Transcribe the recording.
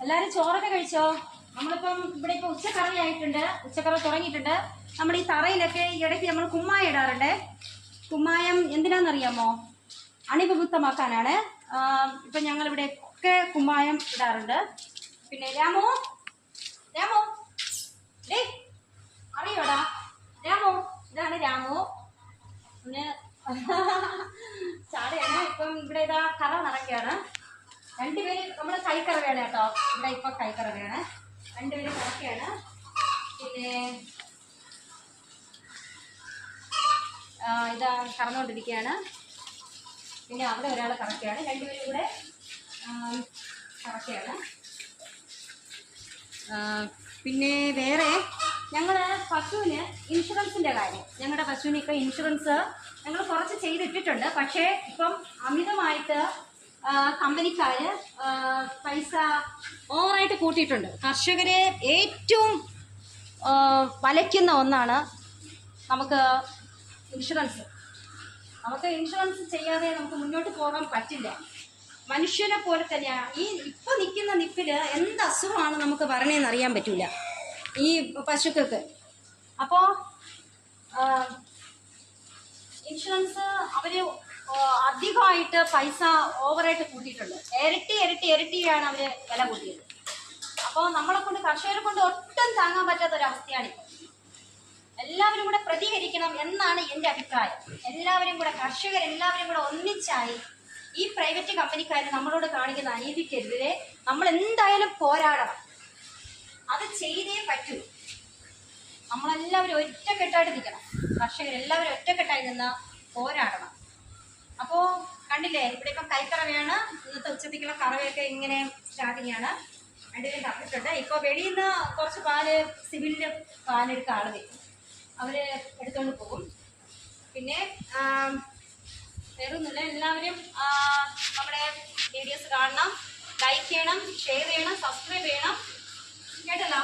എല്ലാരും ചോറൊക്കെ കഴിച്ചോ? നമ്മളിപ്പം ഇവിടെ ഇപ്പൊ ഉച്ചക്കറി ആയിട്ടുണ്ട്, ഉച്ചക്കറി തുടങ്ങിയിട്ടുണ്ട്. നമ്മൾ ഈ തറയിലൊക്കെ ഈ ഇടയ്ക്ക് നമ്മൾ കുമ്മായം ഇടാറുണ്ട്. കുമ്മായം എന്തിനാണെന്നറിയാമോ? അണുവിമുക്തമാക്കാനാണ്. ഇപ്പൊ ഞങ്ങളിവിടെ ഒക്കെ കുമ്മായം ഇടാറുണ്ട്. പിന്നെ രാമോ രാമോ ഡേ അറിയോടാ രാമോ, ഇതാണ് രാമോ. പിന്നെ ചാടയാണ്. ഇപ്പം ഇവിടെ ഇതാ കറ നടക്കുകയാണ്. രണ്ടുപേര് നമ്മള് കൈക്കറ വേണം കേട്ടോ. ഇവിടെ ഇപ്പൊ കൈക്കറ വേണം. രണ്ടുപേരും കറക്കുകയാണ്. പിന്നെ ഇതാ കറന്നുകൊണ്ടിരിക്കുകയാണ്. പിന്നെ അവിടെ ഒരാൾ കറക്കുകയാണ്. രണ്ടുപേരും കൂടെ കറക്കുകയാണ്. പിന്നെ വേറെ ഞങ്ങൾ പശുവിന് ഇൻഷുറൻസിന്റെ കാര്യം, ഞങ്ങളുടെ പശുവിന് ഇപ്പം ഇൻഷുറൻസ് ഞങ്ങൾ കുറച്ച് ചെയ്തിട്ടിട്ടുണ്ട്. പക്ഷേ ഇപ്പം അമിതമായിട്ട് കമ്പനിക്കാര് പൈസ ഓവറായിട്ട് കൂട്ടിയിട്ടുണ്ട്. കർഷകരെ ഏറ്റവും വലയ്ക്കുന്ന ഒന്നാണ് നമുക്ക് ഇൻഷുറൻസ്. നമുക്ക് ഇൻഷുറൻസ് ചെയ്യാതെ നമുക്ക് മുന്നോട്ട് പോകാൻ പറ്റില്ല. മനുഷ്യനെ പോലെ തന്നെയാണ് ഈ ഇപ്പൊ നിൽക്കുന്ന നിപ്പില് എന്ത് അസുഖമാണ് നമുക്ക് പറഞ്ഞതെന്ന് അറിയാൻ പറ്റൂല ഈ പശുക്കൾക്ക്. അപ്പോ ഇൻഷുറൻസ് അവര് അധികമായിട്ട് പൈസ ഓവറായിട്ട് കൂട്ടിയിട്ടുണ്ട്. ഇരട്ടിയാണ് അവര് വില കൂട്ടിയത്. അപ്പോൾ നമ്മളെ കൊണ്ട് കർഷകരെ കൊണ്ട് ഒട്ടും താങ്ങാൻ പറ്റാത്ത ഒരവസ്ഥയാണ് ഇപ്പോൾ. എല്ലാവരും കൂടെ പ്രതികരിക്കണം എന്നാണ് എൻ്റെ അഭിപ്രായം. എല്ലാവരും കൂടെ കർഷകരെല്ലാവരും കൂടെ ഒന്നിച്ചായി ഈ പ്രൈവറ്റ് കമ്പനിക്കാർ നമ്മളോട് കാണിക്കുന്ന അനീതിക്കെതിരെ നമ്മൾ എന്തായാലും പോരാടണം. അത് ചെയ്തേ പറ്റൂ. നമ്മളെല്ലാവരും ഒറ്റക്കെട്ടായിട്ട് നിൽക്കണം. കർഷകരെല്ലാവരും ഒറ്റക്കെട്ടായി നിന്ന് പോരാടണം. അപ്പോൾ കണ്ടില്ലേ, ഇവിടെ ഇപ്പം കൈക്കറവയാണ്. ഇന്നത്തെ ഉച്ചത്തേക്കുള്ള കറവയൊക്കെ ഇങ്ങനെ സ്റ്റാർട്ടിങ് ആണ്. രണ്ടുപേരും കറന്നിട്ടുണ്ട്. ഇപ്പോൾ വെളിയിൽ നിന്ന് കുറച്ച് പാല് സിവിലിൻ്റെ പാലെടുത്ത ആൾ വരും, അവർ എടുത്തുകൊണ്ട് പോകും. പിന്നെ വേറൊന്നുമില്ല. എല്ലാവരും നമ്മുടെ വീഡിയോസ് കാണണം, ലൈക്ക് ചെയ്യണം, ഷെയർ ചെയ്യണം, സബ്സ്ക്രൈബ് ചെയ്യണം കേട്ടല്ലോ.